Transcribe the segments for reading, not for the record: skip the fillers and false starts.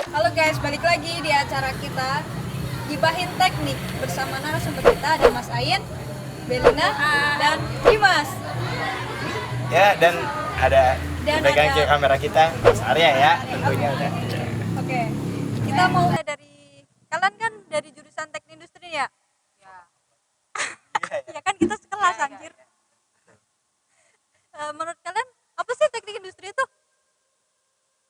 Halo guys, balik lagi di acara kita Gibahin Teknik bersama narasumber kita ada Mas Ain, Belina, dan Dimas. Ya, dan ada pegang kamera kita Mas Arya ya, tentunya udah. Oke, kita mau mulai dari kalian kan dari jurusan teknik industri ya? Ya kan kita sekelas anjir. Menurut kalian apa sih teknik industri itu?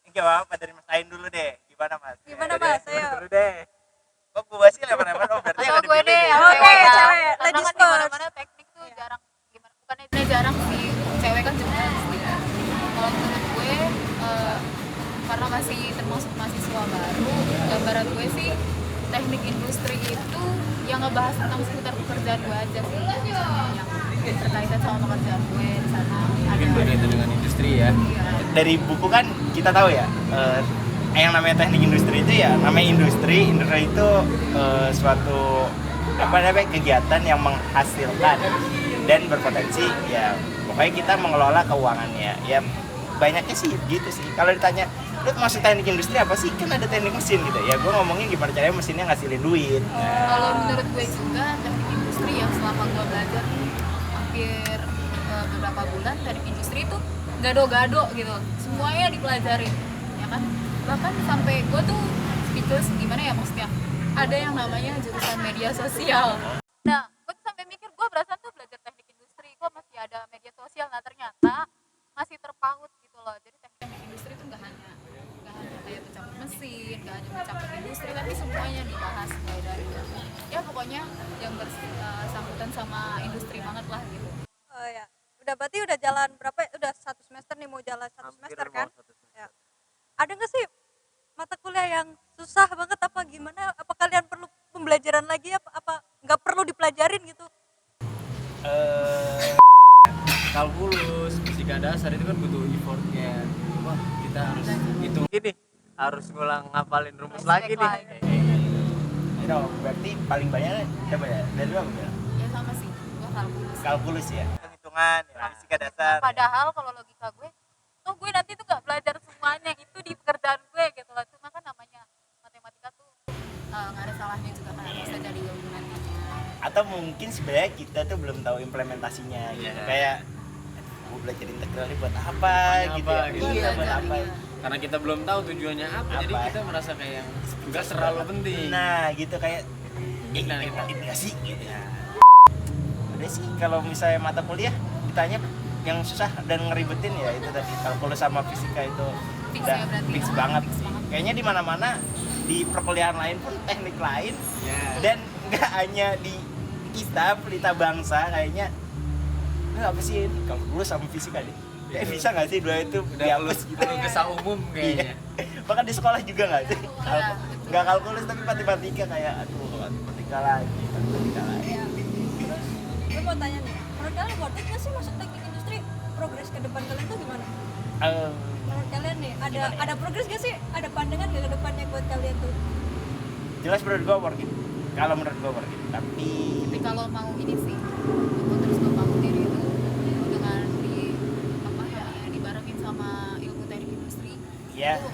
Enggak apa-apa, dari Mas Ain dulu deh. Gimana Mas? Gimana Mas? Ayo. Dulu deh. Kok gue sih lebar-lebar? Oh, berarti yang gue deh, Oke, cewek. karena Ladies kan first. dimana-mana teknik tuh jarang, gimana? Bukannya ini jarang sih, cewek kan juga sih. Kalau menurut gue, karena masih termasuk mahasiswa baru, gambaran gue sih teknik industri itu yang ngebahas tentang seputar pekerjaan gue aja sih, yang berkaitan sama pekerjaan gue di sana. Mungkin berkaitan dengan industri ya. Iya. Dari buku kan kita tahu ya, yang namanya teknik industri itu ya namanya industri itu suatu kegiatan yang menghasilkan dan berpotensi ya pokoknya kita mengelola keuangannya ya, banyaknya sih gitu sih. Kalau ditanya lu maksud teknik industri apa sih, kan ada teknik mesin gitu ya, gue ngomongin gimana caranya mesinnya ngasilin duit. Kalau menurut gue juga teknik industri yang selama gue belajar hampir beberapa bulan, teknik industri itu gado-gado gitu, semuanya dipelajarin ya kan. Bahkan sampai gue tuh speechless, gimana ya, maksudnya ada yang namanya jurusan media sosial. Nah gue tuh sampai mikir, gue berasa tuh belajar teknik industri gue masih ada media sosial, nah ternyata masih terpaut gitu loh. Jadi teknik industri itu nggak hanya kayak mencakup mesin, nggak hanya mencakup industri, tapi semuanya dibahas kayak dari ya pokoknya yang bersangkutan sama industri banget lah gitu. Oh ya, udah berarti udah jalan berapa? Udah 1 semester nih, mau jalan 1 semester kan? Ya. Ada nggak sih mata kuliah yang susah banget apa gimana? Apa kalian perlu pembelajaran lagi apa nggak perlu dipelajarin gitu? Kalkulus, fisika dasar itu kan butuh effort kayak wah kita harus hitung gini, harus ngulang ngapalin rumus lagi nih. Itu berarti paling banyak coba ya dari lu apa ya? Ya sama sih, gue Kalkulus ya, hitungan ya, fisika dasar. Padahal kalau logika gue gue nanti tuh gak belajar semuanya itu di pekerjaan gue gitu loh. Cuma kan namanya matematika tuh gak ada salahnya juga kan, bisa jadi ilmu nantinya. Atau mungkin sebenarnya kita tuh belum tahu implementasinya gitu. Kayak gue belajar integral ini buat apa gitu ya. Gitu. Iya, buat apa. Karena kita belum tahu tujuannya apa, jadi kita merasa kayak nggak terlalu penting. Nah gitu kayak Nah, ini sih gitu ya. Udah sih kalau misalnya mata kuliah ditanya yang susah dan ngeribetin ya itu tadi kalkulus sama fisika itu Fix udah ya berarti. fix banget sih. Kayaknya di mana-mana di perkuliahan lain pun teknik lain dan nggak hanya di kita pelita bangsa kayaknya apa sih kalkulus sama fisika deh. Kayak bisa nggak sih dua itu dihapus gitu? Kesal umum kayaknya. Bahkan di sekolah juga nggak sih? Iya, Nggak kalkulus tapi matematika kayak aduh matematika lagi. Ya. Terus gue mau tanya nih, menurut kalian worth it nggak sih masuk teknik industri? Progres ke depan kalian tuh gimana? Menurut kalian nih ada progres gak sih? Ada pandangan gak ke depannya buat kalian tuh? Jelas menurut gue worth it. Kalau menurut gue worth it, tapi kalau mau ini sih mau terus membangun diri itu dengan dibarengin sama ilmu teknik industri ya itu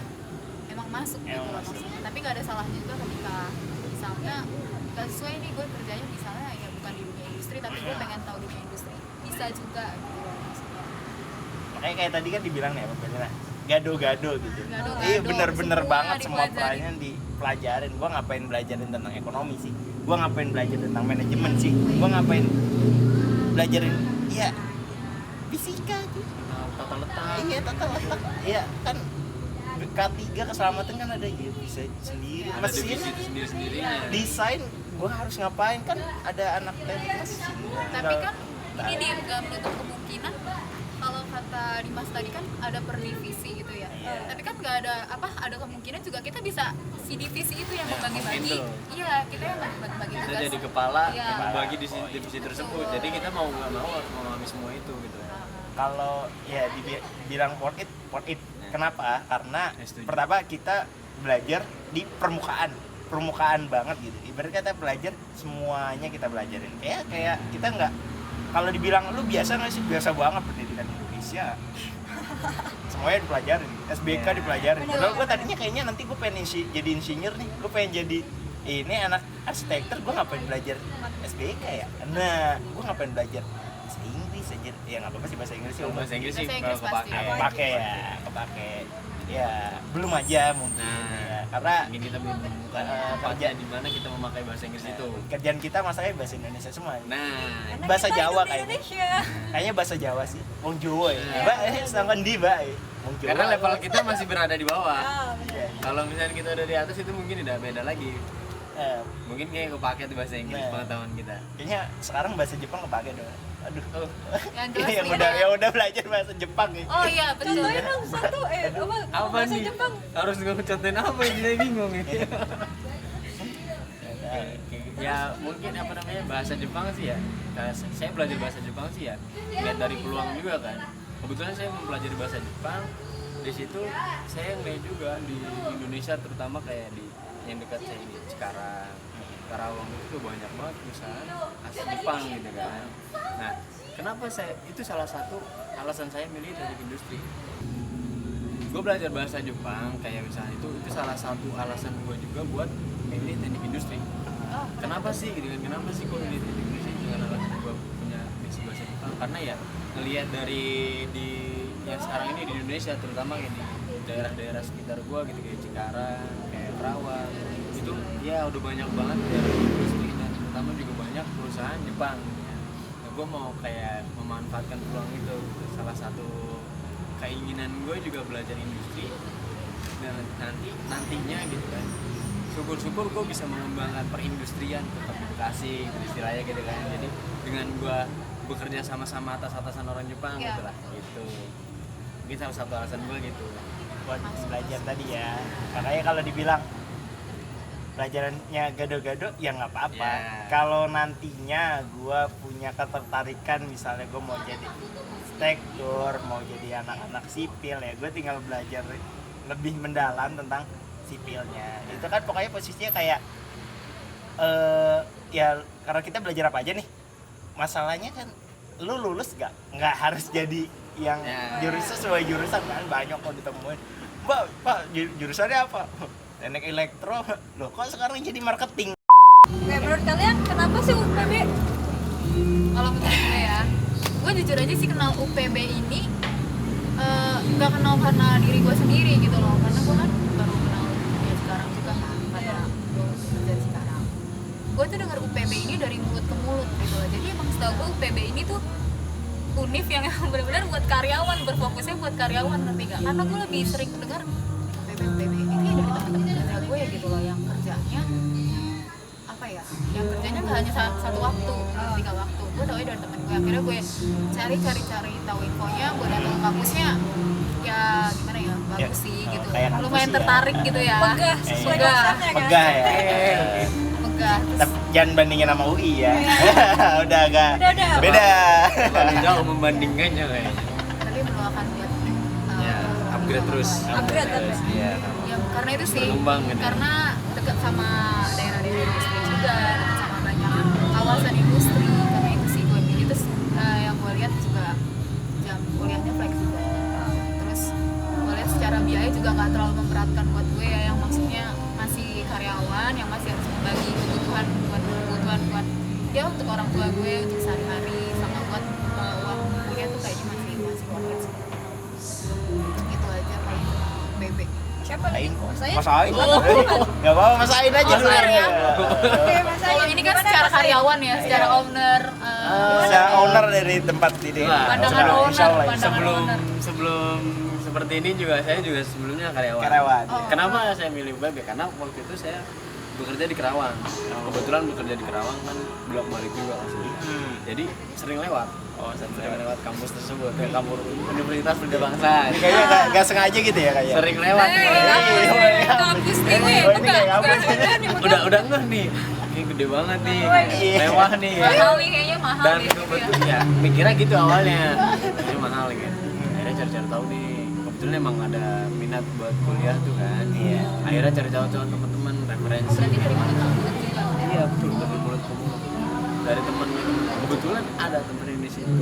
emang masuk gitu Emang loh masuk. maksudnya. Tapi nggak ada salahnya juga ketika misalnya nggak sesuai nih gue kerjanya misalnya ya bukan di dunia industri tapi gue pengen tahu dunia industri, bisa juga gitu loh maksudnya. makanya kayak tadi kan dibilang nih apa bener gado-gado gitu. Gado-gado, Iya bener-bener semua banget semua dipelajarin. pelajaran dipelajarin. Gua ngapain belajarin tentang ekonomi sih? Gua ngapain belajar tentang manajemen sih? Gua ngapain belajarin ya fisika tuh. Tata letak. Iya tata letak. Iya kan K3 keselamatan kan ada ya bisa sendiri. Ada Mesin divisi itu sendiri-sendirinya. desain gua harus ngapain kan ada anak teknik mesin. Tapi kan ini dia nggak menutup kemungkinan kalau kata Dimas tadi kan ada per divisi gitu ya. Tapi kan nggak ada kemungkinan juga kita bisa si divisi itu yang membagi-bagi. mungkin Iya, kita yang membagi-bagi Kita tugas. jadi kepala Iya. yang membagi di divisi tersebut. Jadi kita mau nggak mau harus memahami semua itu gitu. Kalau ya dibilang worth it. Kenapa? Karena Setuju. pertama kita belajar di permukaan banget gitu. Ibaratnya kita belajar semuanya kita belajarin. Kayak kita nggak, kalau dibilang lu biasa nggak sih, biasa banget pendidikan Indonesia. semuanya dipelajarin, SBK dipelajarin. Bener. Padahal gue tadinya kayaknya nanti gue pengen jadi insinyur nih, gue pengen jadi ini anak arsitektur, gue ngapain belajar SBK ya? Nah, gue ngapain belajar bahasa Inggris aja? Ya nggak apa-apa sih bahasa Inggris sih. Bahasa Inggris sih Bahasa Inggris kalau pasti. kepake. Kepake ya, kepake. Ya belum aja mungkin. Ya. Karena Mungkin kita belum menemukan kerja di mana kita memakai bahasa Inggris itu. kerjaan kita masalahnya bahasa Indonesia semua. Nah, Karena bahasa kita Jawa hidup di kayaknya. Indonesia. Kayaknya bahasa Jawa sih. Wong Jawa ya. Iya. Mbak, sedangkan di Mbak. Wong Jawa. karena level kita masih berada di bawah. Ah, bener. Iya. Kalau misalnya kita udah di atas itu mungkin udah beda lagi. Mungkin kayak kepake tuh bahasa Inggris Nah. pengetahuan kita. Kayaknya sekarang bahasa Jepang kepake dong. Aduh. Yang jelas Yang nih, udah ya. yang udah belajar bahasa Jepang nih. Oh iya betul. Contohnya dong satu Apa bahasa nih? Jepang. Harus gue contohin apa ini saya bingung nih. Ya mungkin apa namanya bahasa Jepang sih ya. Nah, saya belajar bahasa Jepang sih ya. Lihat dari peluang juga kan. Kebetulan saya mempelajari bahasa Jepang. Di situ saya ngeliat juga di Indonesia terutama kayak di yang dekat saya ini Cikarang, Karawang itu banyak banget perusahaan asli Jepang gitu kan. Nah, kenapa saya itu salah satu alasan saya milih teknik industri. Gue belajar bahasa Jepang kayak misalnya itu salah satu alasan gue juga buat milih teknik industri. Kenapa sih gitu kan? Kenapa sih gue milih teknik industri dengan alasan gue punya basic bahasa Jepang? Karena ya ngelihat dari di yang sekarang ini di Indonesia terutama kayak di daerah-daerah sekitar gue gitu kayak Cikarang, kayak Karawang itu ya udah banyak banget dari industri dan terutama juga banyak perusahaan Jepang ya. Nah, gue mau kayak memanfaatkan peluang itu. Salah satu keinginan gue juga belajar industri dan nantinya gitu kan syukur-syukur gue bisa mengembangkan perindustrian tetap di Bekasi gitu istilahnya gitu kan. Jadi dengan gue bekerja sama-sama atas-atasan orang Jepang Iya. gitu lah gitu. Mungkin salah satu alasan gue gitu. Buat belajar tadi ya. Makanya kalau dibilang pelajarannya gado-gado ya nggak apa-apa. Ya. Kalau nantinya gue punya ketertarikan misalnya gue mau jadi arsitektur, mau jadi anak-anak sipil ya gue tinggal belajar lebih mendalam tentang sipilnya. Itu kan pokoknya posisinya kayak ya karena kita belajar apa aja nih. Masalahnya kan lu lulus nggak harus jadi yang Ya. jurusan sesuai jurusan kan banyak kok ditemuin. Pak, jurusannya apa? Teknik elektro. Loh, kok sekarang jadi marketing? Oke, menurut kalian kenapa sih UPB? Kalau menurut gue ya, gue jujur aja sih kenal UPB ini nggak kenal karena diri gue sendiri gitu loh, karena gue kan baru kenal ya sekarang juga kan pada kerja sekarang. Gue tuh denger UPB ini dari mulut ke mulut gitu loh, jadi emang setahu gue UPB ini tuh univ yang benar-benar buat karyawan, berfokusnya buat karyawan nanti gak? Karena gue lebih sering dengar UPB ini dari teman-teman kerja gue ya gitu loh, yang kerjanya apa ya, yang kerjanya nggak hanya satu waktu, 3 waktu. Gue tau dari temen gue, akhirnya gue cari tahu infonya, gue datang ke kampusnya ya gimana ya, bagus sih gitu, kayak kampus lumayan ya. tertarik gitu ya, Megah sesuai megah, konsepnya kan? Megah ya. megah. Terus Tapi jangan bandingin sama UI ya. Udah agak Udah. beda. Terlalu jauh membandingkannya kayaknya. tapi perlu akan buat Ya, upgrade terus. Upgrade terus. Iya. ya karena itu sih, Berkembang gitu. karena dekat sama daerah-daerah industri juga, dekat sama banyak kawasan industri, karena itu sih gue pilih. Terus yang gue lihat juga jam kuliahnya fleksibel, terus gue lihat secara biaya juga nggak terlalu memberatkan buat gue ya, yang maksudnya masih karyawan yang masih harus membagi kebutuhan buat ya untuk orang tua gue untuk sehari-hari, sama buat uang kuliah tuh kayaknya masih worth it sih. Gitu aja paling BB. Siapa nih? Ain kok. Saya? Mas Ain. Enggak apa-apa, Mas Ain aja dulu. Mas Ain ya. Oke, Mas Ain. Kalau ini kan Gimana, secara Mas Ain? karyawan ya, secara Iya. owner. Bisa owner dari tempat ini. Wah, Pandangan Insya owner, Allah, pandangan sebelum owner. sebelum seperti ini juga saya juga sebelumnya karyawan. Karyawan. Oh. Kenapa saya milih UPB? Karena waktu itu saya bekerja di Kerawang. Kebetulan bekerja di Kerawang kan bolak-balik juga asli. Jadi sering lewat. Sering lewat kampus tersebut, ke kampus Universitas Benda Bangsa. Ini kayaknya nggak sengaja gitu ya kayaknya. Sering lewat. Kampus nih, Oh, ini kayak kampus. Udah enggak nih. Ini gede banget nih. Iya. Mewah nih. mahal nih kayaknya mahal Dan nih. kebetulan ya mikirnya gitu awalnya. Ini mahal gitu. Akhirnya cari-cari tahu nih. Kebetulan emang ada minat buat kuliah tuh kan. Iya. Akhirnya cari tahu teman-teman referensi. Berarti dari mulut ke mulut juga. Iya betul, dari mulut ke mulut. Dari temen, kebetulan ada temen yang di situ. Ada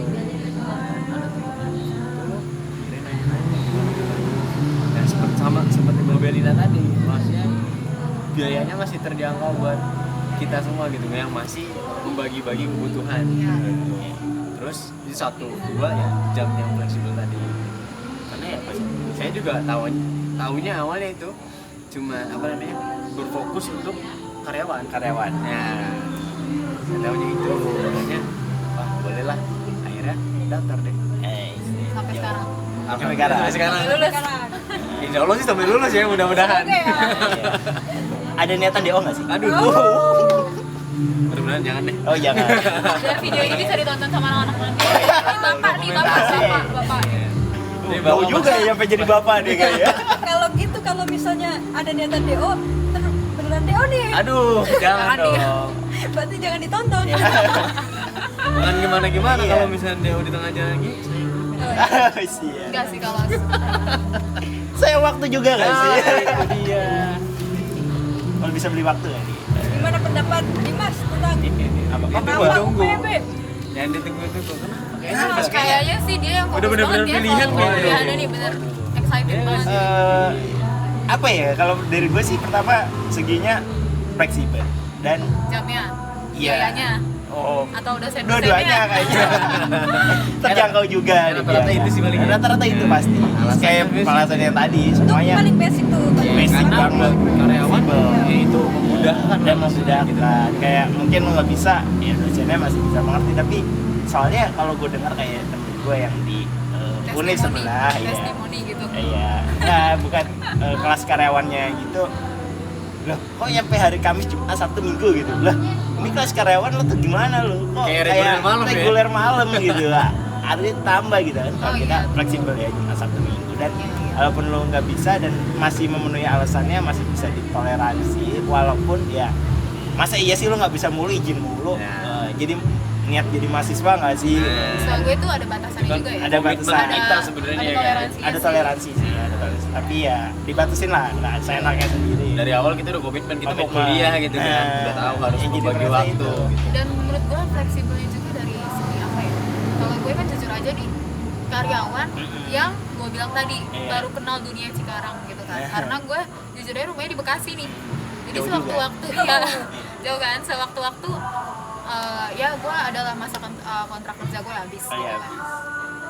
temen yang di situ. Akhirnya nanya Nah, seperti Mbak Belina tadi, maksudnya biayanya masih terjangkau buat kita semua gitu, yang masih membagi-bagi kebutuhan. Terus itu satu, dua ya jam yang fleksibel tadi. Karena ya saya juga tahunya awalnya itu cuma berfokus untuk karyawan. Ya, saya tahunya itu, makanya wah boleh lah, akhirnya daftar deh. Sampai sekarang. Sampai sekarang. Sampai lulus. Insya Allah sih sampai lulus ya, mudah-mudahan. Oke, ya. Ada niatan DO nggak sih? Aduh. Mudah-mudahan jangan deh. Oh jangan. Dan video ini bisa ditonton sama anak-anak nanti. Ini bapak. Ini Bau juga ya sampai jadi bapak nih kayaknya. Kalau gitu, kalau misalnya ada niatan DO, beneran DO nih. Aduh, jangan dong. Berarti jangan ditonton. Jangan gimana-gimana Iya. kalau misalnya dia di tengah jalan gitu. Siap. Enggak sih kalau Saya waktu juga nggak sih? Itu dia. Kalau bisa beli waktu nggak nih? Gimana pendapat Dimas tentang Ini apa? kenapa Tunggu. UPB? Yang ditunggu-tunggu. Kenapa? Nah, kayaknya sih dia yang fokus Udah bener-bener banget dia pilihan soal kayaknya. pilihannya nih, bener excited banget. Apa ya? Kalau dari gue sih pertama seginya fleksibel dan Jamnya, Iya. biayanya, oh atau udah set dua-duanya kayaknya terjangkau juga. Rata-rata itu sih paling. Rata-rata itu pasti. Kayak alasan yang tadi Itu semuanya paling basic tuh. basic Karena banget. buat karyawan ya itu memudahkan Dan memudahkan. Kayak mungkin lo nggak bisa, ya dosennya masih bisa mengerti. Tapi soalnya kalau gue dengar kayak temen gue yang di Unik sebelah, ya. testimoni gitu. Iya. Nah, bukan kelas karyawannya gitu. Loh, kok nyampe hari Kamis, Jumat, Sabtu, Minggu gitu. Lah, ini kelas karyawan lo tuh gimana lo? Kok Kayak reguler malam ya? reguler malam gitu lah. Artinya tambah gitu kan. Kalau Oh, kita iya. fleksibel ya Jumat, Sabtu, Minggu dan Iya. walaupun lo nggak bisa dan masih memenuhi alasannya masih bisa ditoleransi walaupun ya masa iya sih lo nggak bisa mulu izin mulu. Ya. Jadi niat jadi mahasiswa nggak sih? Soal gue itu ada batasannya juga ya. Ada batasan. kita sebenarnya ada ya, toleransi. Ada toleransi sih, ada toleransi. Tapi ya dibatasin lah, nah, saya enaknya sendiri. dari awal kita udah komitmen kita mau Komitmen. kuliah gitu kan, Nah, udah tahu harus yang jadi membagi merasa waktu itu. gitu. Dan menurut gue fleksibelnya juga dari segi apa ya? Kalau gue kan jujur aja nih, karyawan yang gue bilang tadi Iya. baru kenal dunia Cikarang gitu kan. Iya. Karena gue jujur aja rumahnya di Bekasi nih. Jadi Jauh sewaktu-waktu ya jauh kan, sewaktu-waktu ya gue adalah masa kontrak kerja gue habis. Oh, iya, gitu kan.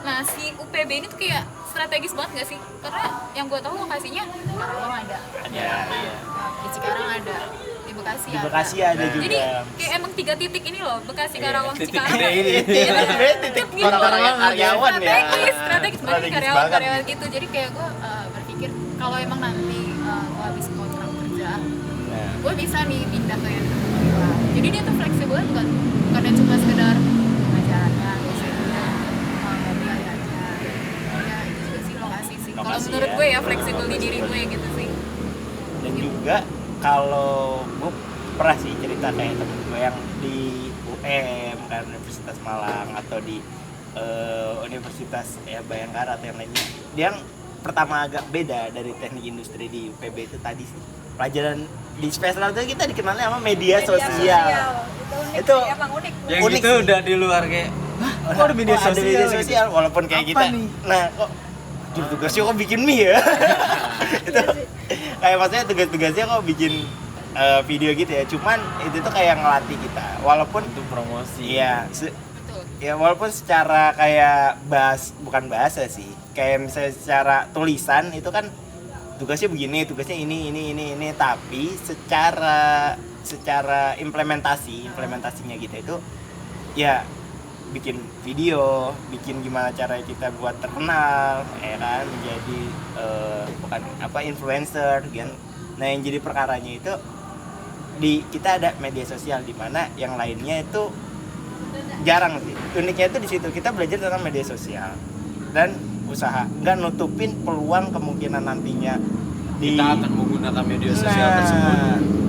Nah si UPB ini tuh kayak strategis banget gak sih? Karena yang gue tahu lokasinya Karawang ada, Iya, iya. di Cikarang ada, di Bekasi Di ada. Bekasi ada juga. Jadi kayak emang 3 titik ini loh, Bekasi, Karawang, titik Cikarang. gede ini. Iya, Sebenarnya titik gitu. orang-orang yang karyawan ya. Strategis banget Strategis karyawan banget. gitu. Jadi kayak gue berpikir kalau emang nanti gue habis kontrak kerja, Nah, gue bisa nih pindah ke yang kedua. Jadi dia tuh fleksibel bukan cuma sekedar pengajarannya, biasanya mobil aja. Ya itu juga sih lokasi sih. Kalau Lokasi menurut ya. gue ya fleksibel di diri gue gitu sih. dan juga kalau gue pernah sih cerita kayak temen gue yang di UM kan Universitas Malang atau di Universitas ya Bayangkara atau yang lainnya. Dia yang pertama agak beda dari teknik industri di UPB itu tadi sih. Pelajaran di semester itu kita dikenalnya sama media sosial. Itu unik Itu- sih, emang unik. Yang Unik gitu sih. udah di luar kayak kok ada media Kok ada sosial, media gitu? sosial walaupun kayak Apa kita. nih? Nah, kok juru tugasnya kok bikin mie ya? Itu kayak maksudnya tugas-tugasnya kok bikin video gitu ya. Cuman itu tuh kayak ngelatih kita. Walaupun Untuk promosi. iya, Betul. ya walaupun secara kayak bukan bahasa sih. Kayak misalnya secara tulisan itu kan tugasnya begini, tugasnya ini, tapi secara implementasinya kita itu ya bikin video, bikin gimana cara kita buat terkenal, ya kan, menjadi bukan apa influencer, kan. Nah yang jadi perkaranya itu kita ada media sosial di mana yang lainnya itu jarang sih. Uniknya itu di situ kita belajar tentang media sosial dan usaha, nggak nutupin peluang kemungkinan nantinya Kita akan menggunakan media sosial Nah. tersebut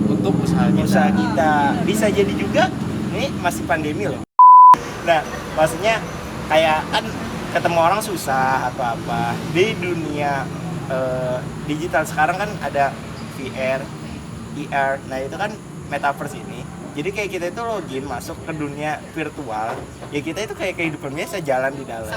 untuk usaha kita bisa jadi juga ini masih pandemi loh. Nah maksudnya kayak kan ketemu orang susah atau apa di dunia digital sekarang kan ada VR, IR, nah itu kan metaverse ini Jadi kayak kita itu login masuk ke dunia virtual, ya kita itu kayak kehidupan biasa, jalan di dalam.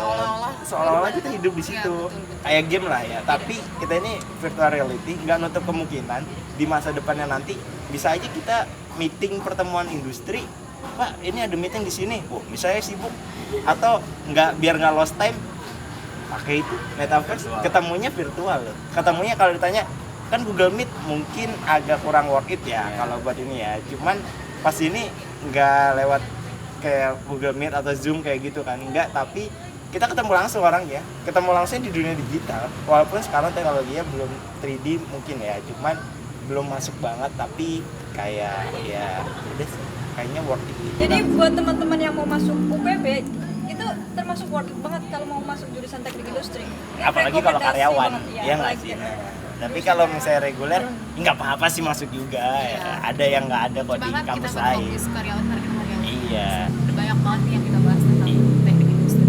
Seolah-olah kita hidup di situ. Kayak game lah ya. Tapi kita ini virtual reality, nggak nutup kemungkinan di masa depannya nanti bisa aja kita meeting pertemuan industri. Pak, ini ada meeting di sini. Oh, misalnya sibuk atau biar nggak lost time, pakai itu metaverse, ketemunya virtual loh. Ketemunya kalau ditanya kan Google Meet mungkin agak kurang worth it ya kalau buat ini ya. Cuman pas ini nggak lewat kayak Google Meet atau Zoom kayak gitu kan, enggak, tapi kita ketemu langsung orangnya, ketemu langsung di dunia digital. Walaupun sekarang teknologinya belum 3D mungkin ya, cuman belum masuk banget, tapi kayak ya udah sih, kayaknya worth it. Jadi buat teman-teman yang mau masuk UPB itu termasuk worth it banget kalau mau masuk jurusan teknik industri. Ini Apalagi kalau rekomendasi karyawan, banget, ya nggak apalagi sih. karyawan. Tapi kalau misalnya reguler, nggak apa-apa sih masuk juga. Iya. Ya. Ada yang nggak ada kok Cuma di kan kita kampus lain. berfokus karyawan. Iya. Ada banyak banget nih yang kita bahas tentang teknik industri,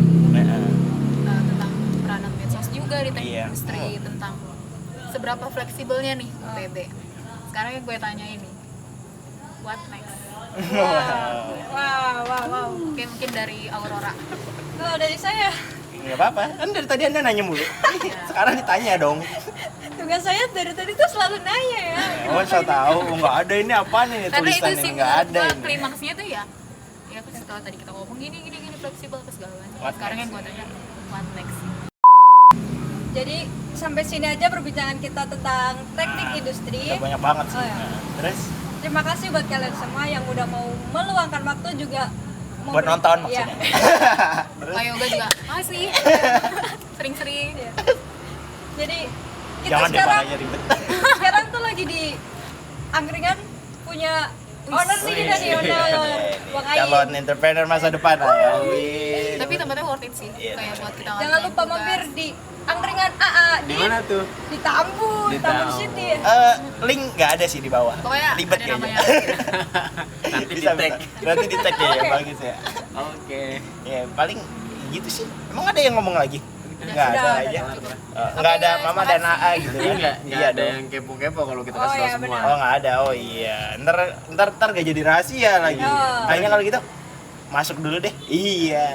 Nah, tentang peranan medsos juga di teknik Iya. industri, tentang seberapa fleksibelnya nih UPB. Sekarang yang gue tanya ini, what next? Wow. Oke, mungkin dari Aurora. Kalau dari saya, nggak apa-apa. Kan dari tadi Anda nanya mulu. Sekarang ditanya dong. tugas saya dari tadi tuh selalu nanya ya. Oh, saya tahu. Nggak ada ini apa nih Karena itu tulisan sih ini, nggak ada menurut gue ini. klimaksnya tuh ya setelah tadi kita ngomong gini fleksibel ke segala macam. What Sekarang next? yang gue tanya, what next? Jadi sampai sini aja perbincangan kita tentang teknik industri. Udah banyak banget sih. Oh, ya. Nah, terus Terima kasih buat kalian semua yang udah mau meluangkan waktu juga mau buat nonton Iya. maksudnya. Terus Pak Yoga juga masih sering-sering. Iya. Jadi kita jangan deh sekarang makanya ribet. sekarang tuh lagi di angkringan punya owner nih kita nih owner Bang Ayi. Calon entrepreneur masa depan lah ya. Tapi tempatnya worth it sih, Iya. kayak buat kita Jangan lupa tugas. mampir di angkringan AA Di mana tuh? di Tambun, Di Tambun Tambun. City. Link nggak ada sih di bawah. Pokoknya Ribet ada kayaknya. namanya. Nanti di Bisa, tag. bisa. Nanti di tag ya, Oke. bagus ya. Oke. Ya paling gitu sih. Emang ada yang ngomong lagi? Nggak Sudah, ada ada, aja. cukup. Nggak ada Oke, Mama dan makasih. AA gitu Ini kan? nggak Iya ada dong. yang kepo-kepo kalau kita Oh, kasih iya, tahu semua. Oh nggak ada, oh iya. Ntar gak jadi rahasia lagi. Oh. Kayaknya kalau gitu masuk dulu deh. Iya.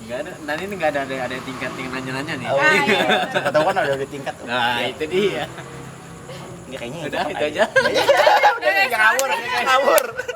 Nggak ada. Dan ini nggak ada tingkat yang nanya-nanya nih. Oh, Ah, iya. iya. Siapa tahu kan udah tingkat. Nah, Iya. itu dia. Nggak, kayaknya Udah, itu aja. aja. Udah, jangan ngawur.